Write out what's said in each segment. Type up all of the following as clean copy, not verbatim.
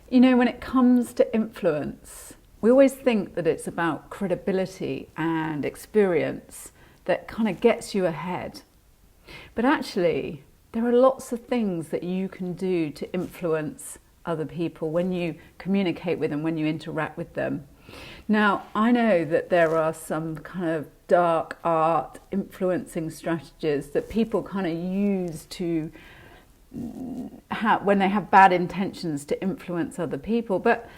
You know, when it comes to influence, we always think that it's about credibility and experience that kind of gets you ahead. But actually, there are lots of things that you can do to influence other people when you communicate with them, when you interact with them. Now, I know that there are some kind of dark art influencing strategies that people kind of use to when they have bad intentions to influence other people. But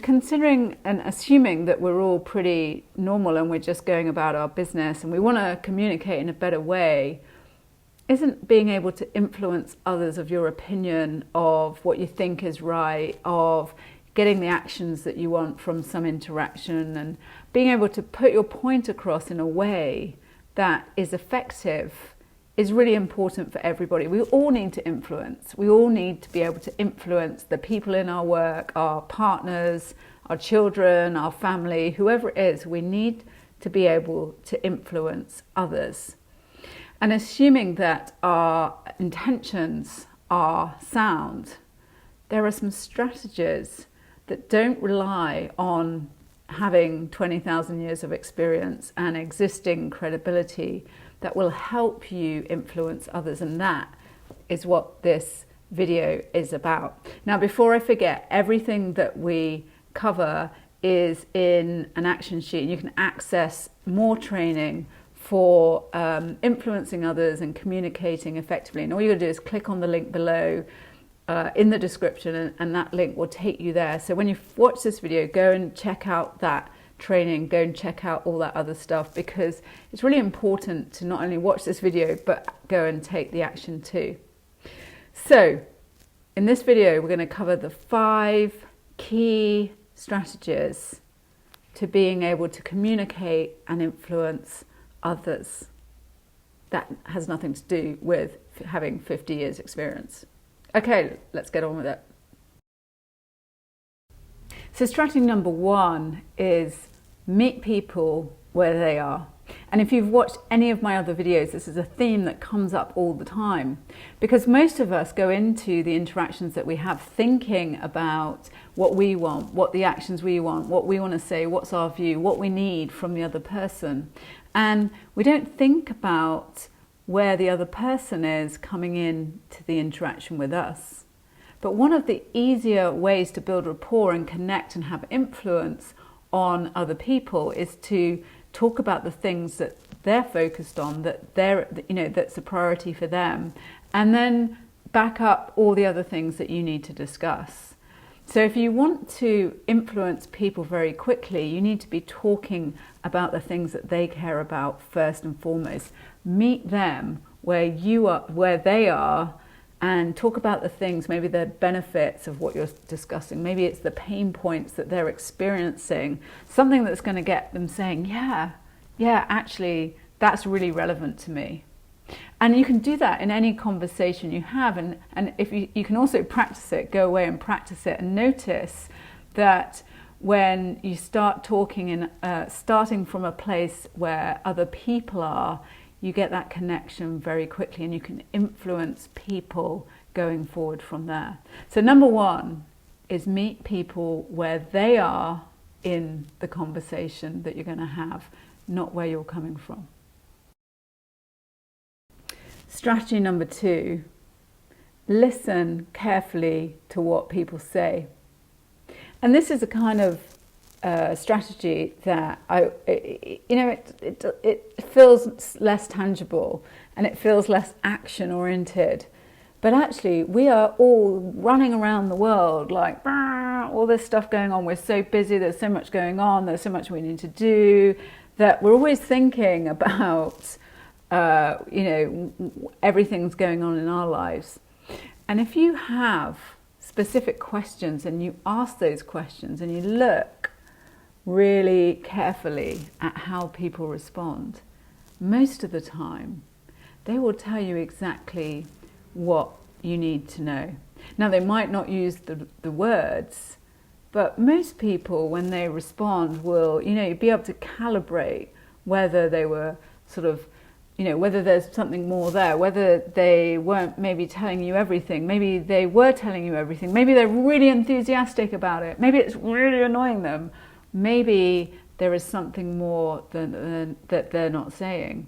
considering and assuming that we're all pretty normal and we're just going about our business and we want to communicate in a better way, isn't being able to influence others of your opinion, of what you think is right, of getting the actions that you want from some interaction, and being able to put your point across in a way that is effective, is really important for everybody. We all need to influence. We all need to be able to influence the people in our work, our partners, our children, our family, whoever it is. We need to be able to influence others. And assuming that our intentions are sound, there are some strategies that don't rely on having 20,000 years of experience and existing credibility that will help you influence others. And that is what this video is about. Now, before I forget, everything that we cover is in an action sheet. You can access more training for influencing others and communicating effectively. And all you got to do is click on the link below in the description, and that link will take you there. So when you watch this video, go and check out that training, go and check out all that other stuff, because it's really important to not only watch this video, but go and take the action too. So in this video, we're going to cover the 5 key strategies to being able to communicate and influence others. That has nothing to do with having 50 years experience. Okay, let's get on with it. So strategy number 1 is meet people where they are. And if you've watched any of my other videos, this is a theme that comes up all the time, because most of us go into the interactions that we have thinking about what we want, what the actions we want, what we want to say, what's our view, what we need from the other person. And we don't think about where the other person is coming in to the interaction with us. But one of the easier ways to build rapport and connect and have influence on other people is to talk about the things that they're focused on, that that's a priority for them, and then back up all the other things that you need to discuss. So if you want to influence people very quickly, you need to be talking about the things that they care about first and foremost. Meet them where you are, where they are, and talk about the things, maybe the benefits of what you're discussing. Maybe it's the pain points that they're experiencing, something that's going to get them saying, yeah, actually, that's really relevant to me. And you can do that in any conversation you have. And if you can also practice it, go away and practice it, and notice that when you start talking starting from a place where other people are, you get that connection very quickly, and you can influence people going forward from there. So number 1 is meet people where they are in the conversation that you're going to have, not where you're coming from. Strategy number 2, listen carefully to what people say. And this is a kind of strategy that it feels less tangible and it feels less action oriented, but actually we are all running around the world like all this stuff going on. We're so busy, there's so much going on, there's so much we need to do, that we're always thinking about everything's going on in our lives. And if you have specific questions and you ask those questions and you look really carefully at how people respond, most of the time they will tell you exactly what you need to know. Now, they might not use the words, but most people, when they respond, will be able to calibrate whether they were sort of whether there's something more there, whether they weren't maybe telling you everything, maybe they were telling you everything, maybe they're really enthusiastic about it, maybe it's really annoying them, maybe there is something more that they're not saying.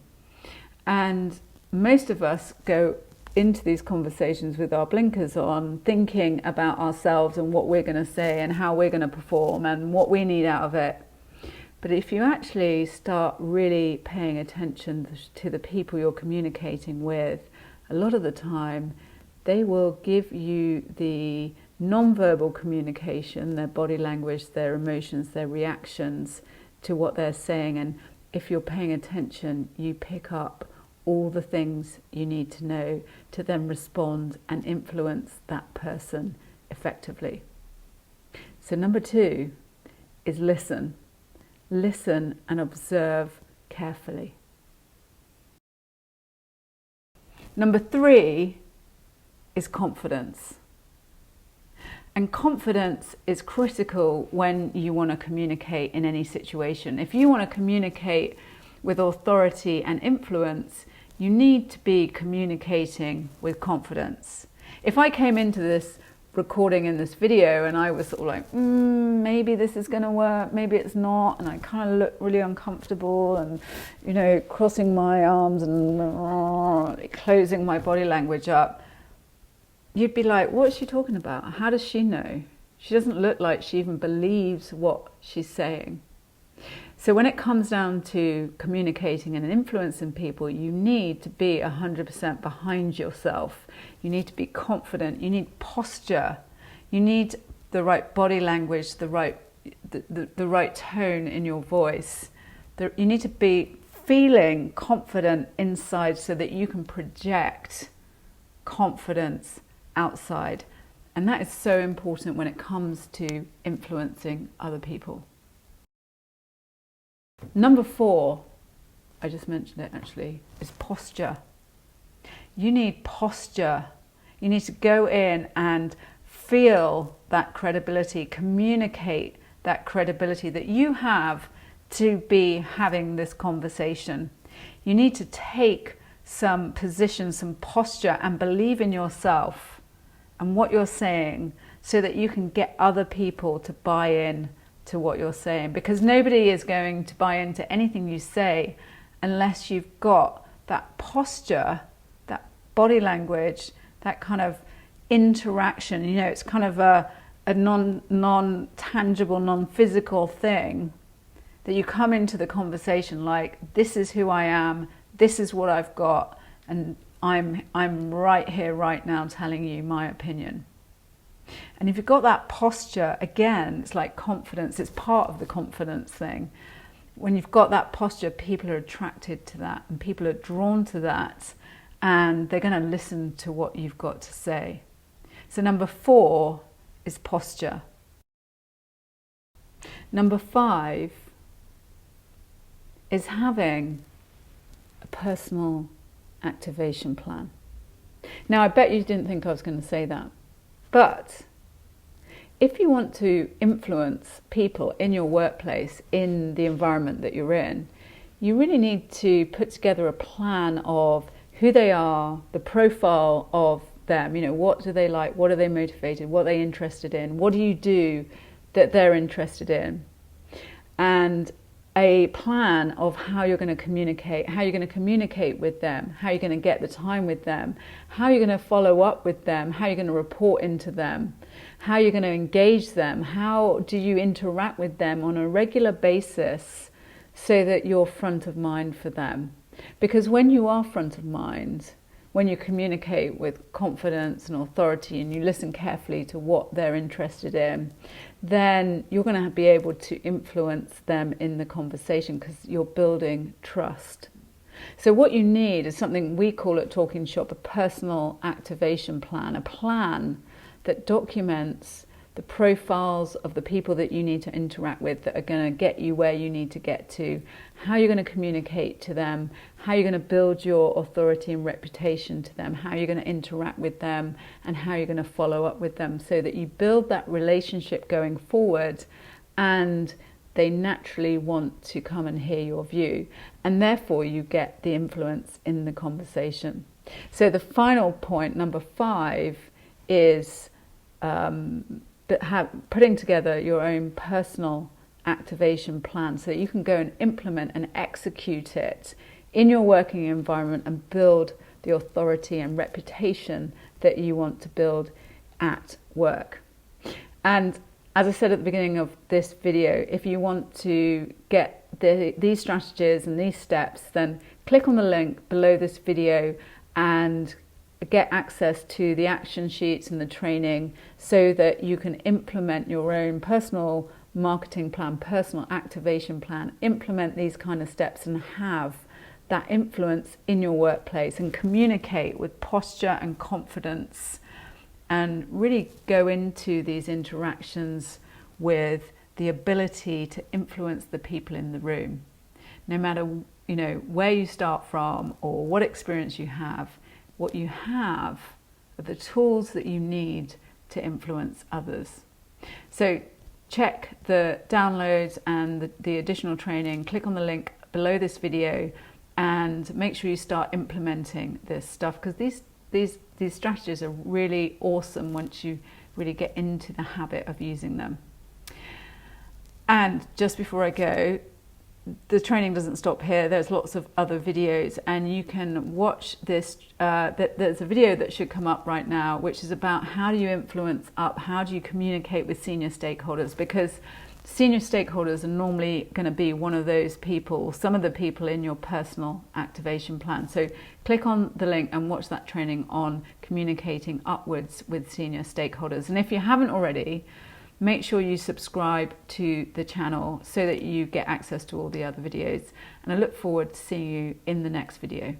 And most of us go into these conversations with our blinkers on, thinking about ourselves and what we're going to say and how we're going to perform and what we need out of it. But if you actually start really paying attention to the people you're communicating with, a lot of the time they will give you the non-verbal communication, their body language, their emotions, their reactions to what they're saying. And if you're paying attention, you pick up all the things you need to know to then respond and influence that person effectively. So number 2 is listen. Listen and observe carefully. Number 3 is confidence. And confidence is critical when you want to communicate in any situation. If you want to communicate with authority and influence, you need to be communicating with confidence. If I came into this recording in this video and I was sort of like, maybe this is going to work, maybe it's not, and I kind of look really uncomfortable and, crossing my arms and closing my body language up, you'd be like, what's she talking about? How does she know? She doesn't look like she even believes what she's saying. So when it comes down to communicating and influencing people, you need to be 100% behind yourself. You need to be confident. You need posture. You need the right body language, the right tone in your voice. You need to be feeling confident inside so that you can project confidence outside. And that is so important when it comes to influencing other people. Number 4, I just mentioned it actually, is posture. You need posture. You need to go in and feel that credibility, communicate that credibility that you have to be having this conversation. You need to take some position, some posture, and believe in yourself and what you're saying so that you can get other people to buy in to what you're saying, because nobody is going to buy into anything you say unless you've got that posture, that body language, that kind of interaction. It's kind of a non-tangible, non-physical thing that you come into the conversation like, this is who I am, this is what I've got, and I'm right here, right now, telling you my opinion. And if you've got that posture, again, it's like confidence. It's part of the confidence thing. When you've got that posture, people are attracted to that and people are drawn to that, and they're going to listen to what you've got to say. So number 4 is posture. Number 5 is having a personal activation plan. Now, I bet you didn't think I was going to say that. But if you want to influence people in your workplace, in the environment that you're in, you really need to put together a plan of who they are, the profile of them. What do they like? What are they motivated? What are they interested in? What do you do that they're interested in? And a plan of how you're going to communicate with them, how you're going to get the time with them, how you're going to follow up with them, how you're going to report into them, how you're going to engage them, how do you interact with them on a regular basis so that you're front of mind for them. Because when you are front of mind, when you communicate with confidence and authority and you listen carefully to what they're interested in, then you're going to be able to influence them in the conversation because you're building trust. So what you need is something we call at Talking Shop a personal activation plan, a plan that documents the profiles of the people that you need to interact with that are going to get you where you need to get to, how you're going to communicate to them, how you're going to build your authority and reputation to them, how you're going to interact with them, and how you're going to follow up with them so that you build that relationship going forward and they naturally want to come and hear your view, and therefore you get the influence in the conversation. So the final point, number 5, is putting together your own personal activation plan so that you can go and implement and execute it in your working environment and build the authority and reputation that you want to build at work. And as I said at the beginning of this video, if you want to get these strategies and these steps, then click on the link below this video and get access to the action sheets and the training so that you can implement your own personal marketing plan, personal activation plan, implement these kind of steps and have that influence in your workplace and communicate with posture and confidence and really go into these interactions with the ability to influence the people in the room. No matter, where you start from or what experience you have, what you have are the tools that you need to influence others. So check the downloads and the additional training, click on the link below this video and make sure you start implementing this stuff, because these strategies are really awesome once you really get into the habit of using them. And just before I go, the training doesn't stop here. There's lots of other videos and you can watch this. There's a video that should come up right now, which is about how do you influence up, how do you communicate with senior stakeholders, because senior stakeholders are normally going to be one of those people, some of the people in your personal activation plan. So click on the link and watch that training on communicating upwards with senior stakeholders. And if you haven't already, make sure you subscribe to the channel so that you get access to all the other videos. And I look forward to seeing you in the next video.